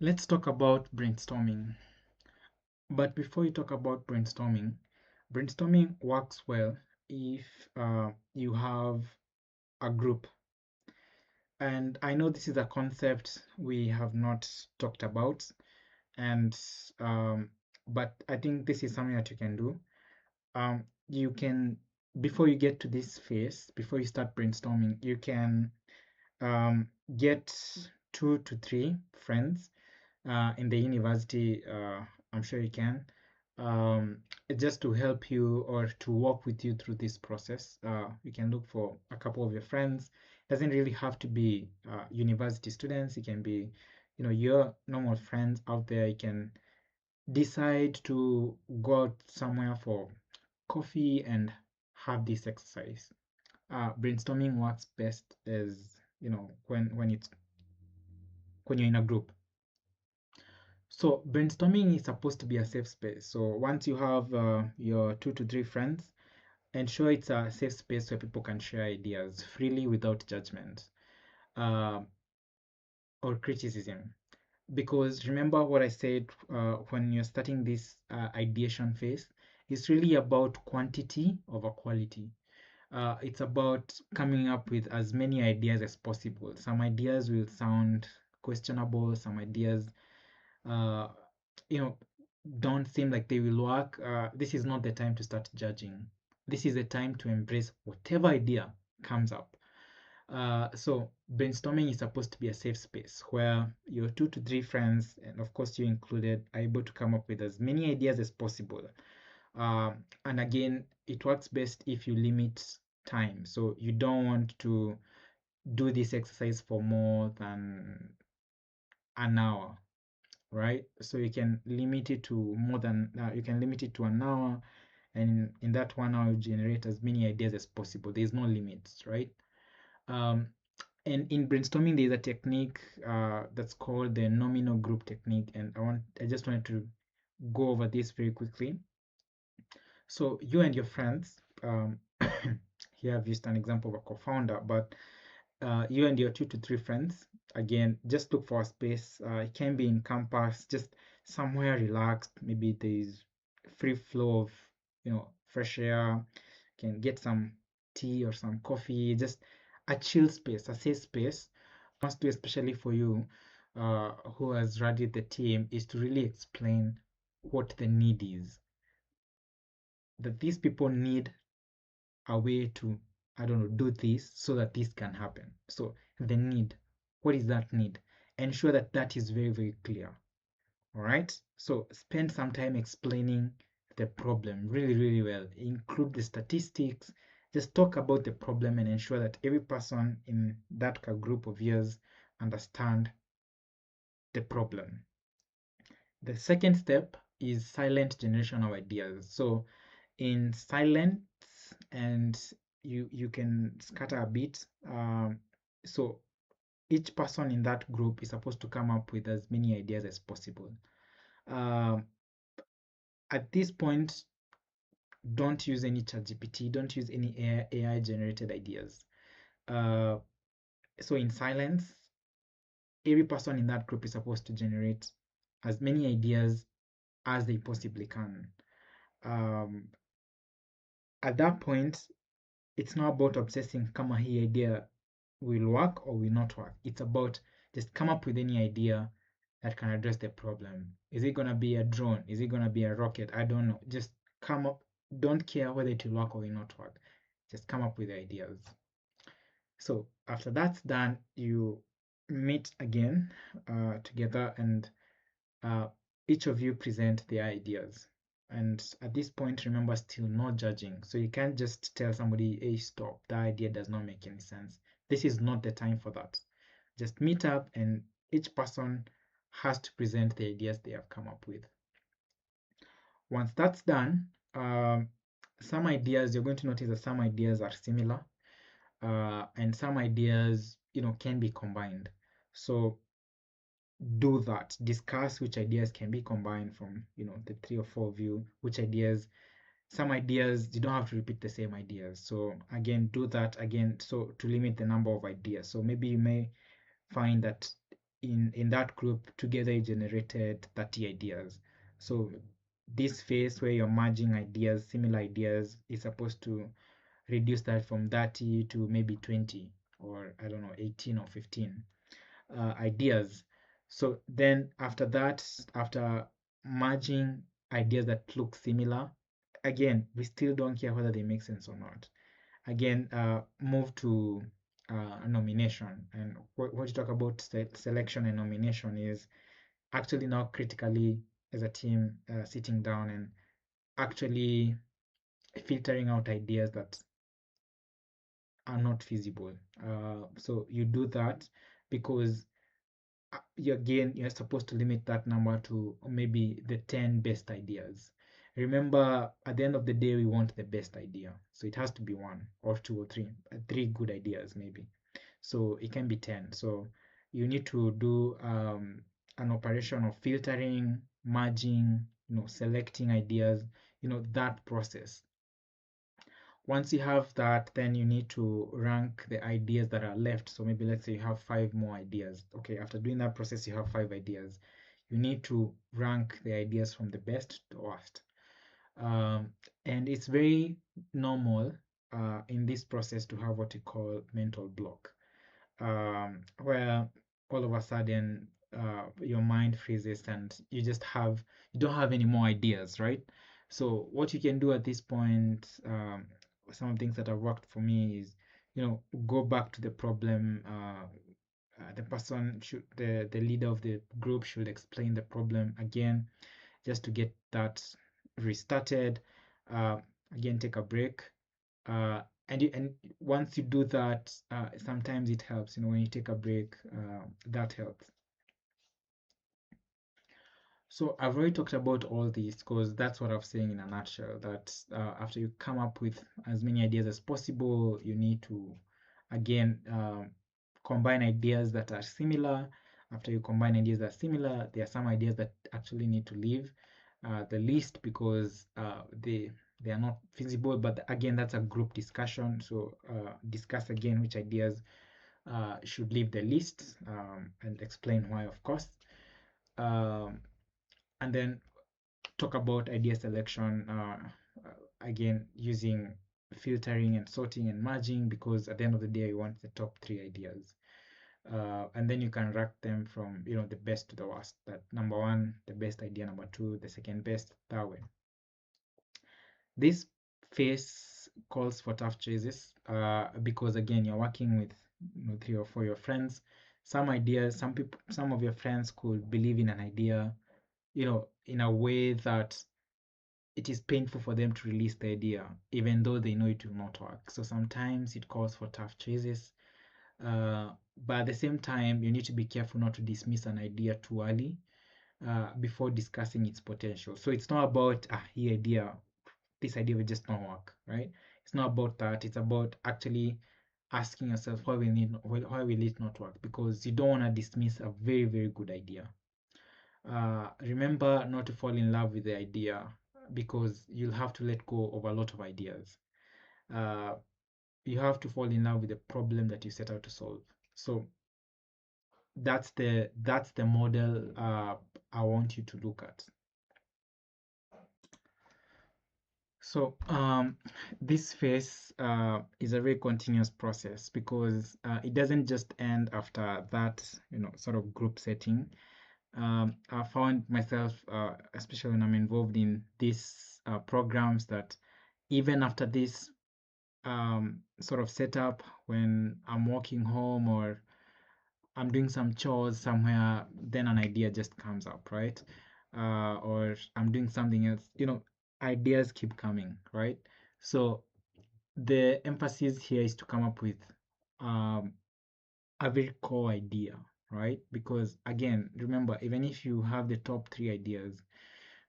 Let's talk about brainstorming. But before you talk about brainstorming works well if you have a group. And I know this is a concept we have not talked about, and but I think this is something that you can do. You can, before you get to this phase, before you start brainstorming, you can get 2 to 3 friends in the university. I'm sure you can, um, just to help you or to walk with you through this process. You can look for a couple of your friends. It doesn't really have to be university students. It can be, your normal friends out there. You can decide to go out somewhere for coffee and have this exercise. Brainstorming works best as when you're in a group. So brainstorming is supposed to be a safe space. So once you have your 2 to 3 friends, ensure it's a safe space where people can share ideas freely without judgment uh, or criticism. Because remember what I said when you're starting this ideation phase, it's really about quantity over quality. It's about coming up with as many ideas as possible. Some ideas will sound questionable, some ideas uh, you know don't seem like they will work. This is not the time to start judging. This is the time to embrace whatever idea comes up. So brainstorming is supposed to be a safe space where your 2 to 3 friends, and of course you included, are able to come up with as many ideas as possible. And again, it works best if you limit time. So you don't want to do this exercise for more than an hour, right? So you can limit it to more than you can limit it to an hour, and in that 1 hour you generate as many ideas as possible. There's no limits, right? Um, and in brainstorming, there's a technique that's called the nominal group technique, and I just wanted to go over this very quickly. So you and your friends, here I've used an example of a co-founder, but you and your 2 to 3 friends, again, just look for a space. It can be in campus, just somewhere relaxed. Maybe there's free flow of, fresh air. You can get some tea or some coffee, just a chill space, a safe space. Must do, especially for you, who has rallied the team, is to really explain what the need is. That these people need a way to, I don't know, do this so that this can happen. So the need, what is that need? Ensure that that is very, very clear. All right. So spend some time explaining the problem really, really well. Include the statistics. Just talk about the problem and ensure that every person in that group of yours understand the problem. The second step is silent generation of ideas. So in silence, and you can scatter a bit. So each person in that group is supposed to come up with as many ideas as possible. Um, at this point, don't use any ChatGPT, don't use any AI generated ideas. Uh, so in silence, every person in that group is supposed to generate as many ideas as they possibly can. Um, at that point, it's not about obsessing kama hii idea will work or will not work. It's about just come up with any idea that can address the problem. Is it gonna be a drone? Is it gonna be a rocket? I don't know. Just come up. Don't care whether it will work or will not work. Just come up with ideas. So after that's done, you meet again together, and uh, each of you present their ideas. And at this point, remember, still no judging. So you can't just tell somebody, hey, stop, that idea does not make any sense. This is not the time for that. Just meet up, and each person has to present the ideas they have come up with. Once that's done, some ideas, you're going to notice that some ideas are similar, and some ideas, can be combined. So do that. Discuss which ideas can be combined from, the 3 or 4 of you, which ideas, some ideas, you don't have to repeat the same ideas. So again, do that again, so to limit the number of ideas. So maybe you may find that in that group together you generated 30 ideas. So this phase where you're merging ideas, similar ideas, is supposed to reduce that from 30 to maybe 20, or I don't know, 18 or 15 ideas. So then after that, after merging ideas that look similar, again, we still don't care whether they make sense or not. Again, move to nomination. And what you talk about selection and nomination is actually now critically as a team sitting down and actually filtering out ideas that are not feasible. So you do that because again, you're supposed to limit that number to maybe the 10 best ideas. Remember, at the end of the day, we want the best idea. So it has to be one or two or three good ideas, maybe. So it can be 10. So you need to do an operation of filtering, merging, selecting ideas, that process. Once you have that, then you need to rank the ideas that are left. So maybe let's say you have 5 more ideas. Okay, after doing that process, you have 5 ideas. You need to rank the ideas from the best to worst. And it's very normal in this process to have what we call mental block, where all of a sudden your mind freezes and you don't have any more ideas, right? So what you can do at this point, some of the things that have worked for me is, go back to the problem. The person should, the leader of the group should explain the problem again, just to get that restarted. Uh, Again, take a break. And once you do that, sometimes it helps. When you take a break, that helps. So I've already talked about all these because that's what I'm saying in a nutshell. That after you come up with as many ideas as possible, you need to again combine ideas that are similar. After you combine ideas that are similar, there are some ideas that actually need to leave the list because they are not feasible. But again, that's a group discussion. So discuss again which ideas should leave the list and explain why, of course. Um, and then talk about idea selection again using filtering and sorting and merging, because at the end of the day you want the top 3 ideas, and then you can rank them from the best to the worst. That number one, the best idea; number two, the second best. That way. This phase calls for tough choices because again you're working with 3 or 4 of your friends. Some ideas, some of your friends could believe in an idea in a way that it is painful for them to release the idea, even though they know it will not work. So sometimes it calls for tough choices. But at the same time, you need to be careful not to dismiss an idea too early before discussing its potential. So it's not about this idea will just not work, right? It's not about that. It's about actually asking yourself why will it not work, because you don't want to dismiss a very, very good idea. Remember not to fall in love with the idea, because you'll have to let go of a lot of ideas. Uh, you have to fall in love with the problem that you set out to solve. So that's the model I want you to look at. So this phase is a very continuous process, because it doesn't just end after that, sort of group setting. I found myself, especially when I'm involved in these programs, that even after this sort of setup, when I'm walking home or I'm doing some chores somewhere, then an idea just comes up, right? Or I'm doing something else, ideas keep coming, right? So the emphasis here is to come up with um, a very core idea, right? Because again, remember, even if you have the top 3 ideas,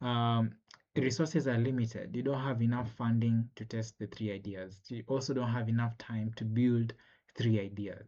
the resources are limited. You don't have enough funding to test the 3 ideas. You also don't have enough time to build 3 ideas.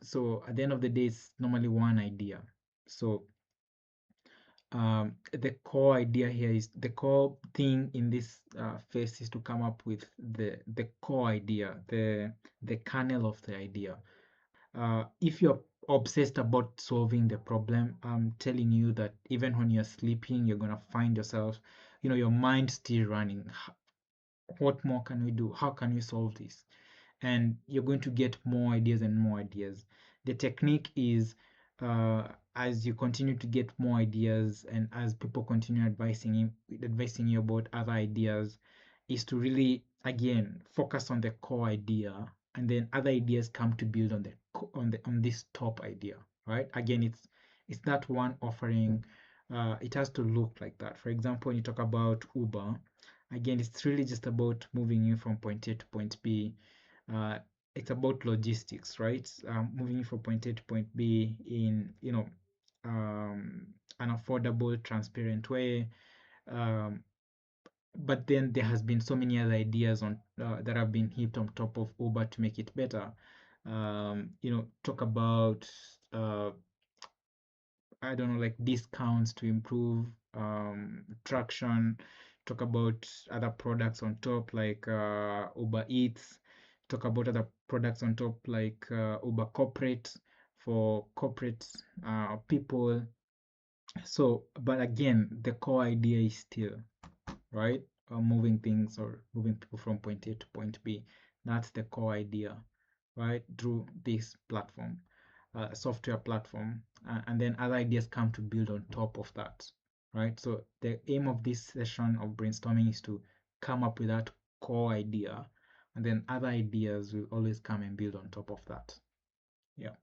So at the end of the day, it's normally one idea. So the core idea here is the core thing in this phase is to come up with the core idea, the kernel of the idea. If you're obsessed about solving the problem, I'm telling you that even when you're sleeping, you're gonna find yourself, your mind still running. What more can we do? How can we solve this? And you're going to get more ideas and more ideas. The technique is, as you continue to get more ideas and as people continue advising you about other ideas, is to really again focus on the core idea, and then other ideas come to build on on this top idea, right? Again, it's that one offering. It has to look like that. For example, when you talk about Uber, again, it's really just about moving you from point A to point B. uh, it's about logistics, right? Moving you from point A to point B in an affordable, transparent way. Um, but then there has been so many other ideas on that have been heaped on top of Uber to make it better. Talk about I don't know, like discounts to improve traction. Talk about other products on top, like Uber Eats. Talk about other products on top, like Uber Corporate for corporate people. So, but again, the core idea is still, right? Moving things or moving people from point A to point B. That's the core idea, right? Through this platform, software platform, and then other ideas come to build on top of that, right? So the aim of this session of brainstorming is to come up with that core idea, and then other ideas will always come and build on top of that. Yeah.